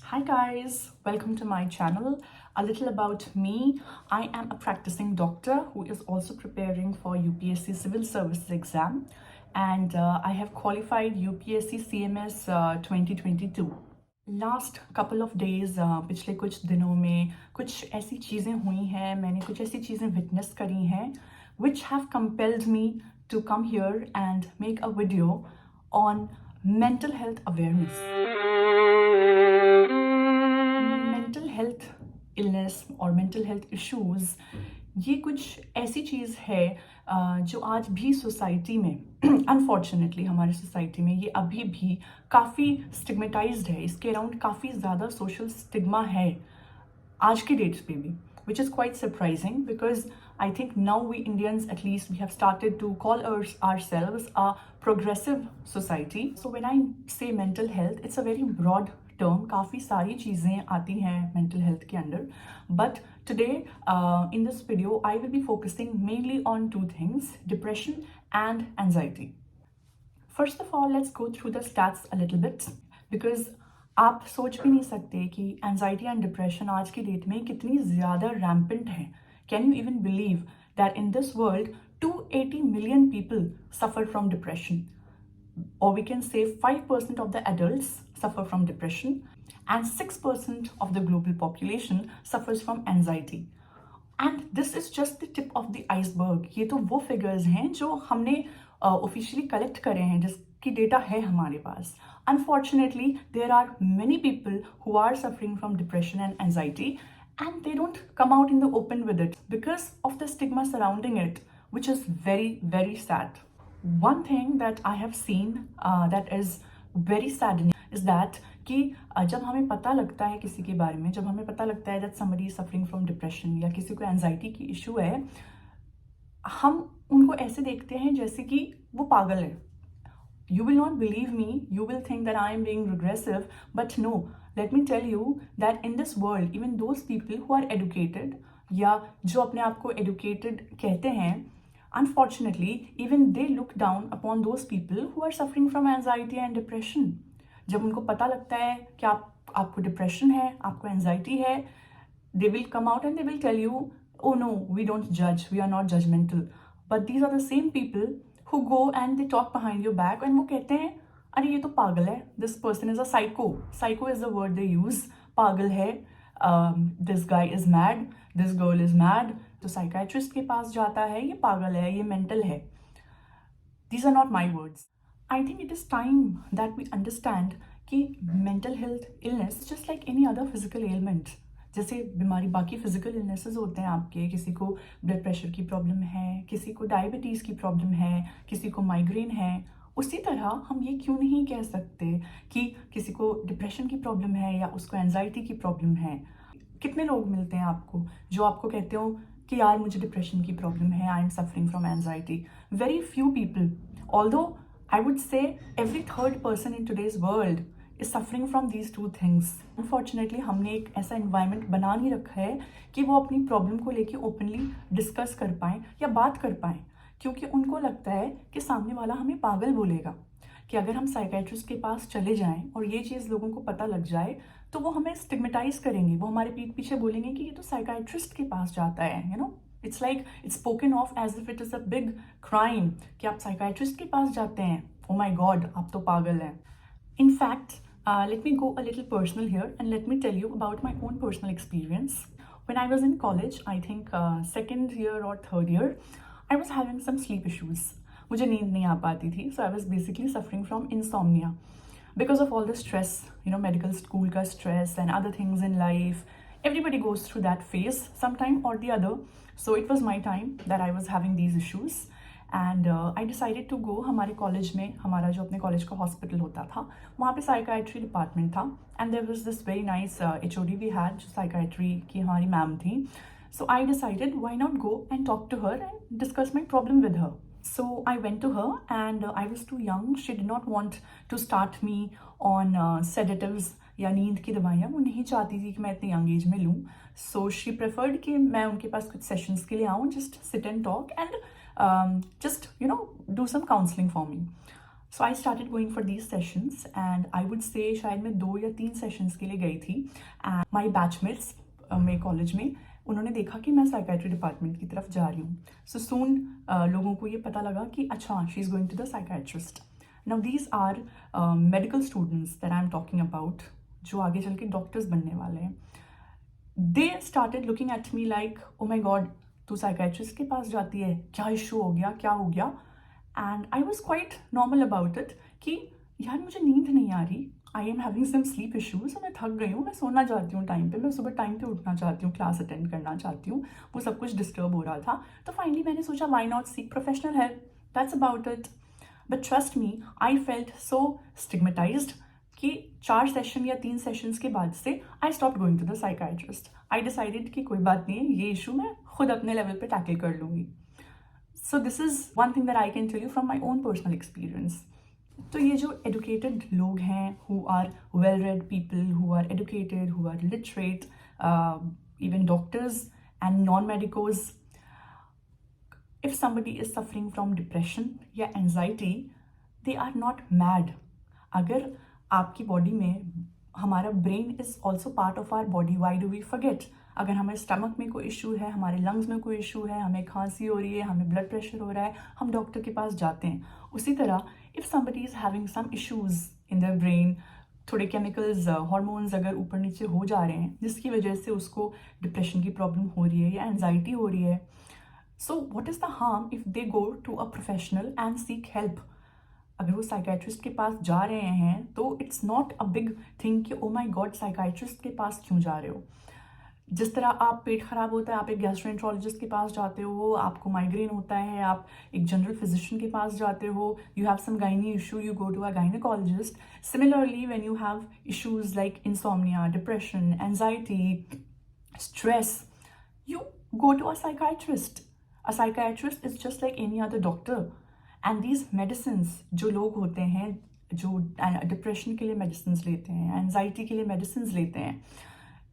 Hi guys, welcome to my channel. A little about me. I am a practicing doctor who is also preparing for UPSC Civil Services exam, and I have qualified UPSC CMS 2022. Last couple of days पिछले कुछ दिनों में कुछ ऐसी चीज़ें हुई हैं, मैंने कुछ ऐसी चीज़ें विटनेस करी हैं which have compelled me to come here and make a video on mental health awareness. Mental health illness और मेंटल हेल्थ इश्यूज ये कुछ ऐसी चीज़ है जो आज भी सोसाइटी में अनफॉर्चुनेटली हमारे सोसाइटी में ये अभी भी काफ़ी स्टिग्मेटाइज्ड है. इसके अराउंड काफ़ी ज़्यादा सोशल स्टिग्मा है आज के डेट्स पे भी, which is quite surprising because I think now we Indians at least we have started to call ourselves a progressive society. So when I say mental health, it's a very broad term. काफ़ी सारी चीज़ें आती हैं mental health के अंदर. But today in this video I will be focusing mainly on two things: depression and anxiety. First of all, let's go through the stats a little bit because आप सोच भी नहीं सकते कि एंजाइटी एंड डिप्रेशन आज की date में कितनी ज़्यादा रैम्पेंट है. Can you even believe that in this world 280 million people suffer from depression, or we can say 5% of the adults suffer from depression and 6% of the global population suffers from anxiety. And this is just the tip of the iceberg. ये तो वो figures हैं जो हमने officially collect करे हैं, जिसकी data है हमारे पास. Unfortunately, there are many people who are suffering from depression and anxiety and they don't come out in the open with it because of the stigma surrounding it, which is very, very sad. One thing that I have seen that is very saddening is that कि जब हमें पता लगता है किसी के बारे में, जब हमें पता लगता है that somebody is suffering from depression या किसी को anxiety की issue है, हम उनको ऐसे देखते हैं जैसे कि वो पागल है. You will not believe me, you will think that I am being regressive, but no, let me tell you that in this world, even those people who are educated या जो अपने आप को educated कहते हैं, unfortunately, even they look down upon those people who are suffering from anxiety and depression. जब उनको पता लगता है कि आपको डिप्रेशन है, आपको एंजाइटी है, they will come out and they will tell you, oh no, we don't judge, we are not judgmental. But these are the same people who go and they talk behind your back and वो कहते हैं अरे ये तो पागल है, this person is a psycho. Psycho is the word they use. पागल है, this guy is mad, this girl is mad. तो साइकाइट्रिस्ट के पास जाता है, ये पागल है, ये मेंटल है. These are not my words. I think it is time that we understand कि mental health illness just like any other physical ailment, जैसे बीमारी बाकी फिजिकल इलनेसेस होते हैं आपके, किसी को ब्लड प्रेशर की प्रॉब्लम है, किसी को डायबिटीज़ की प्रॉब्लम है, किसी को माइग्रेन है, उसी तरह हम ये क्यों नहीं कह सकते कि किसी को डिप्रेशन की प्रॉब्लम है या उसको एंजाइटी की प्रॉब्लम है. कितने लोग मिलते हैं आपको जो आपको कहते हो कि यार मुझे डिप्रेशन की प्रॉब्लम है, I am suffering from anxiety. Very few people, although I would say every third person in today's world is suffering from these two things. Unfortunately, हमने एक ऐसा environment बना नहीं रखा है कि वो अपनी प्रॉब्लम को लेके ओपनली डिस्कस कर पाएँ या बात कर पाएँ, क्योंकि उनको लगता है कि सामने वाला हमें पागल बोलेगा. कि अगर हम साइकेट्रिस्ट के पास चले जाएं और ये चीज़ लोगों को पता लग जाए तो वो हमें स्टिग्मेटाइज करेंगे, वो हमारे पीठ पीछे बोलेंगे कि ये तो साइकेट्रिस्ट के पास जाता है. You know, it's like it's spoken of as if it is a big crime कि आप साइकाइट्रिस्ट के पास जाते हैं. ओ माई गॉड, आप तो पागल हैं. In fact, let me go a little personal here and let me tell you about my own personal experience. When I was in college, I think second year or third year, I was having some sleep issues. मुझे नींद नहीं आ पाती थी, so I was basically suffering from insomnia because of all the stress, you know, medical school का stress and other things in life. Everybody goes through that phase sometime or the other. So it was my time that I was having these issues. And I decided to go. हमारे college में, हमारा जो अपने college का hospital होता था, वहाँ पे साइकाइट्री डिपार्टमेंट था and there was this very nice HOD we had जो साइकाइट्री की हमारी मैम थी. So I decided why not go and talk to her and discuss my problem with her. So I went to her and I was too young. She did not want to start me on sedatives या नींद की दवाइयाँ. वो नहीं चाहती थी कि मैं इतनी यंग एज में लूँ. सो शी प्रेफर्ड कि मैं उनके पास कुछ सेशंस के लिए आऊँ, just sit and talk and just, you know, do some counseling for me. So I started going for these sessions and I would say शायद मैं 2 या 3 सेशंस के लिए गई थी एंड माई बैचमेट्स में कॉलेज में उन्होंने देखा कि मैं साइकेट्री डिपार्टमेंट की तरफ जा रही हूँ. सो सून लोगों को ये पता लगा कि अच्छा she is going to the psychiatrist. Now these are medical students that I am talking about, जो आगे चल के डॉक्टर्स बनने वाले हैं. They started looking at me like oh my God, तू साइकेट्रिस्ट के पास जाती है, क्या इशू हो गया, क्या हो गया. And I was quite normal about it कि यार मुझे नींद नहीं आ रही, I am having some sleep issues, मैं थक गई हूँ, मैं सोना चाहती हूँ टाइम पे, मैं सुबह टाइम पे उठना चाहती हूँ, क्लास अटेंड करना चाहती हूँ. वो सब कुछ डिस्टर्ब हो रहा था. तो फाइनली मैंने सोचा why not seek professional help, that's about it. But trust me, I felt so stigmatized कि 4 सेशन या 3 सेशंस के बाद से I stop going to the psychiatrist. I decided कि कोई बात नहीं है, ये इशू मैं खुद अपने लेवल पे टैकल कर लूँगी. So this is one thing that I can tell you from my own personal experience. तो ये जो एडुकेटेड लोग हैं, who are well read people, who are educated, who are literate, even doctors and non medicos, if somebody is suffering from depression या anxiety, they are not mad. अगर आपकी body में, हमारा brain is also part of our body, why do we forget. अगर हमें stomach में कोई issue है, हमारे लंग्स में कोई इशू है, हमें खांसी हो रही है, हमें ब्लड प्रेशर हो रहा है, हम डॉक्टर के पास जाते हैं. उसी तरह if somebody is having some issues in their brain, थोड़े केमिकल्स, हार्मोन्स अगर ऊपर नीचे हो जा रहे हैं जिसकी वजह से उसको डिप्रेशन की प्रॉब्लम हो रही है या एनजाइटी हो रही है, so what is the harm if they go to a professional and seek help. अगर वो साइकाइट्रिस्ट के पास जा रहे हैं तो it's not a big thing कि ओ माई गॉड साइकाइट्रिस्ट के पास क्यों जा रहे हो. जिस तरह आप पेट खराब होता है, आप एक गैस्ट्रोएंट्रोलॉजिस्ट के पास जाते हो, आपको माइग्रेन होता है, आप एक जनरल फिजिशियन के पास जाते हो, you have some gynae issue, you go to a gynaecologist. Similarly when you have issues like insomnia, depression, anxiety, stress, you go to a psychiatrist. A psychiatrist is just like any other doctor. And these medicines, जो लोग होते हैं जो depression के लिए medicine लेते हैं, anxiety के लिए मेडिसिन लेते हैं,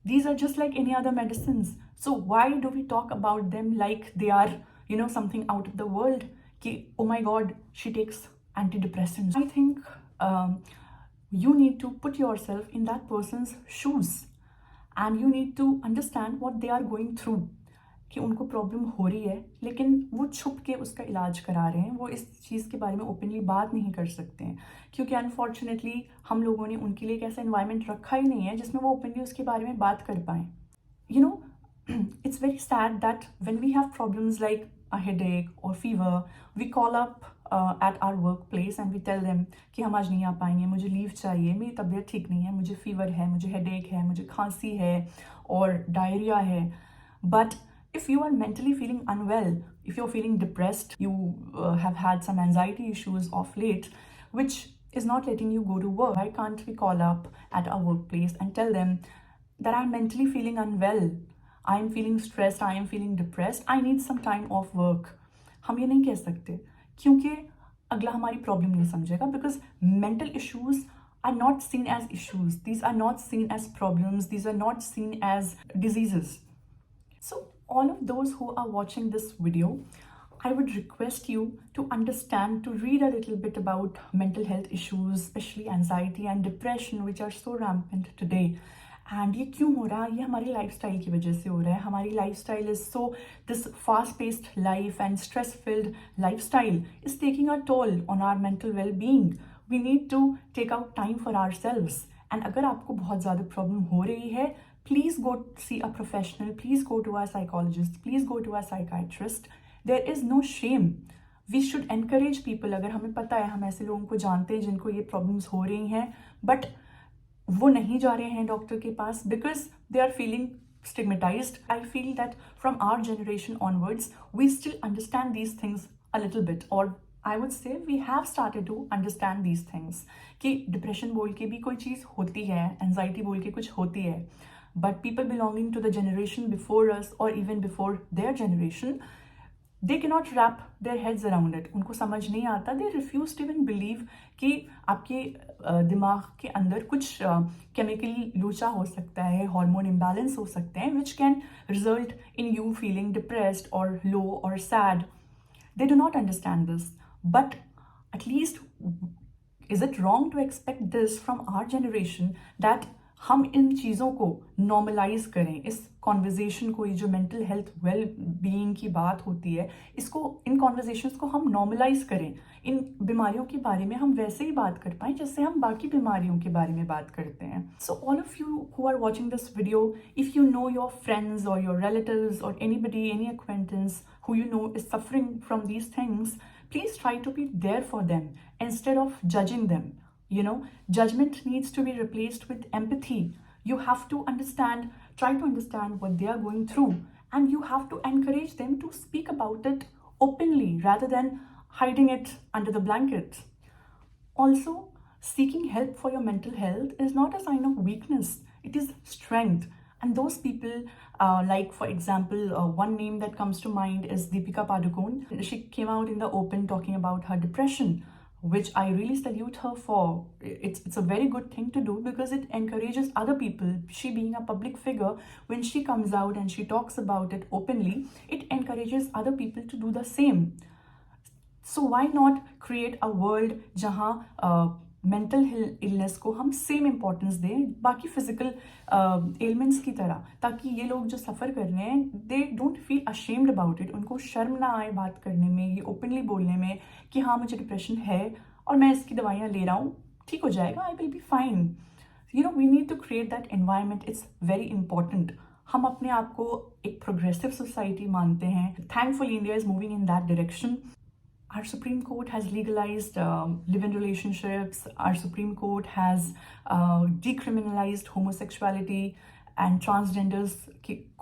these are just like any other medicines. So why do we talk about them like they are, you know, something out of the world? कि oh my god, she takes antidepressants. I think you need to put yourself in that person's shoes. And you need to understand what they are going through, कि उनको problem हो रही है लेकिन वो छुप के उसका इलाज करा रहे हैं, वो इस चीज़ के बारे में ओपनली बात नहीं कर सकते हैं क्योंकि अनफॉर्चुनेटली हम लोगों ने उनके लिए एक ऐसा इन्वायरमेंट रखा ही नहीं है जिसमें वो ओपनली उसके बारे में बात कर पाएँ. You know, it's very sad that when we have problems like a headache or fever, we call up at our workplace and we tell them कि हम आज नहीं आ पाएंगे, मुझे लीव चाहिए, मेरी तबीयत ठीक नहीं है, मुझे फीवर है, मुझे हेडेक है, मुझे खांसी है और डायरिया है. But if you are mentally feeling unwell, if you're feeling depressed, you have had some anxiety issues of late, which is not letting you go to work, why can't we call up at our workplace and tell them that I'm mentally feeling unwell, I am feeling stressed, I am feeling depressed, I need some time off work. हम ये नहीं कह सकते क्योंकि अगला हमारी problem नहीं समझेगा, because mental issues are not seen as issues, these are not seen as problems, these are not seen as diseases. So all of those who are watching this video, I would request you to understand, to read a little bit about mental health issues, especially anxiety and depression, which are so rampant today. And ये क्यों हो रहा है? ये हमारी lifestyle की वजह से हो रहा है. हमारी lifestyle is so, this fast paced life and stress filled lifestyle is taking a toll on our mental well being. We need to take out time for ourselves. And अगर आपको बहुत ज़्यादा प्रॉब्लम हो रही है, please go see a professional, please go to a psychologist, please go to a psychiatrist. There is no shame. We should encourage people. अगर हमें पता है, हम ऐसे लोगों को जानते हैं जिनको ये प्रॉब्लम्स हो रही हैं बट वो नहीं जा रहे हैं डॉक्टर के पास because they are feeling stigmatized. I feel that from our generation onwards, we still understand these things a little bit, or I would say we have started to understand these things कि depression बोल के भी कोई चीज़ होती है, anxiety बोल के कुछ होती है. But people belonging to the generation before us और even before their generation, they cannot wrap their heads around it. उनको समझ नहीं आता. They refuse to even believe कि आपके दिमाग के अंदर कुछ केमिकली लोचा हो सकता है, हार्मोन इम्बैलेंस हो सकते हैं, which can result in you feeling depressed or low or sad. They do not understand this. But at least Is it wrong to expect this from our generation that हम इन चीज़ों को normalise करें, इस conversation को, ये जो mental health well being की बात होती है, इसको, इन कॉन्वर्जेशंस को हम नॉर्मलाइज करें, इन बीमारियों के बारे में हम वैसे ही बात कर पाएं जैसे हम बाकी बीमारियों के बारे में बात करते हैं. So all of you who are watching this video, if you know your friends और योर रिलेटिव्स और anybody, any acquaintance who you know is suffering from these things, please try to be there for them instead of judging them. You know, judgment needs to be replaced with empathy. You have to understand, try to understand what they are going through, and you have to encourage them to speak about it openly rather than hiding it under the blanket. Also, seeking help for your mental health is not a sign of weakness, it is strength. And those people, like for example, one name that comes to mind is Deepika Padukone. She came out in the open talking about her depression, which I really salute her for. It's a very good thing to do because it encourages other people. She being a public figure, when she comes out and she talks about it openly, it encourages other people to do the same. So why not create a world जहाँ mental illness को हम same importance दें बाकी physical elements की तरह, ताकि ये लोग जो सफ़र कर रहे हैं they don't feel ashamed about it, उनको शर्म ना आए बात करने में, ये ओपनली बोलने में कि हाँ मुझे डिप्रेशन है और मैं इसकी दवाइयाँ ले रहा हूँ, ठीक हो जाएगा, I will be fine. You know, we need to create that environment. It's very important. हम अपने आप को एक प्रोग्रेसिव सोसाइटी मानते हैं. Thankfully India is moving in that direction. Our Supreme Court has legalized live-in relationships. Our Supreme Court has decriminalized homosexuality and transgenders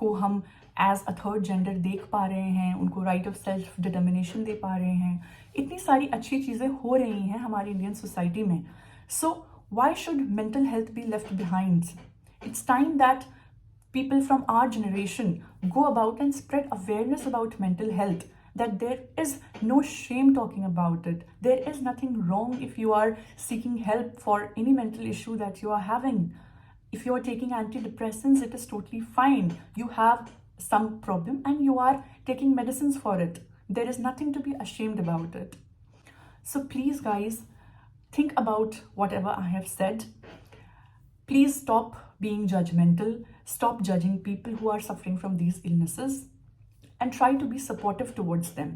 को हम as a third gender देख पा रहे हैं, उनको right of self determination दे पा रहे हैं. इतनी सारी अच्छी चीज़ें हो रही हैं हमारी इंडियन सोसाइटी में. So why should mental health be left behind? It's time that people from our generation go about and spread awareness about mental health. That there is no shame talking about it. There is nothing wrong if you are seeking help for any mental issue that you are having. If you are taking antidepressants, it is totally fine. You have some problem and you are taking medicines for it. There is nothing to be ashamed about it. So please guys, think about whatever I have said. Please stop being judgmental. Stop judging people who are suffering from these illnesses. And try to be supportive towards them.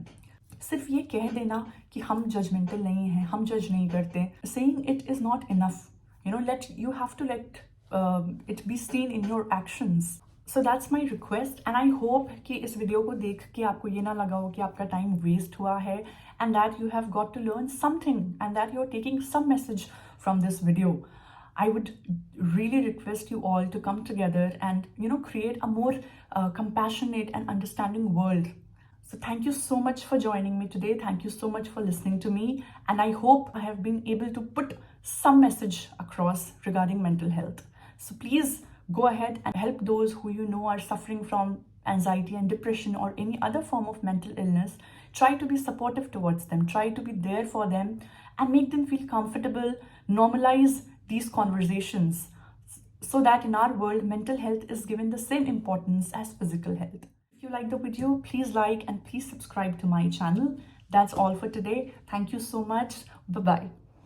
सिर्फ ये कह देना कि हम judgemental नहीं हैं, हम जज नहीं करते, saying it is not enough. You know, you have to let it be seen in your actions. So that's my request, and I hope कि इस वीडियो को देख के आपको ये ना लगा हो कि आपका टाइम वेस्ट हुआ है, and that you have got to learn something, and that you're taking some message from this video. I would really request you all to come together and, you know, create a more compassionate and understanding world. So thank you so much for joining me today. Thank you so much for listening to me. And I hope I have been able to put some message across regarding mental health. So please go ahead and help those who you know are suffering from anxiety and depression or any other form of mental illness. Try to be supportive towards them. Try to be there for them and make them feel comfortable. Normalize these conversations so that in our world mental health is given the same importance as physical health. If you like the video, please like and please subscribe to my channel. That's all for today. Thank you so much. Bye bye.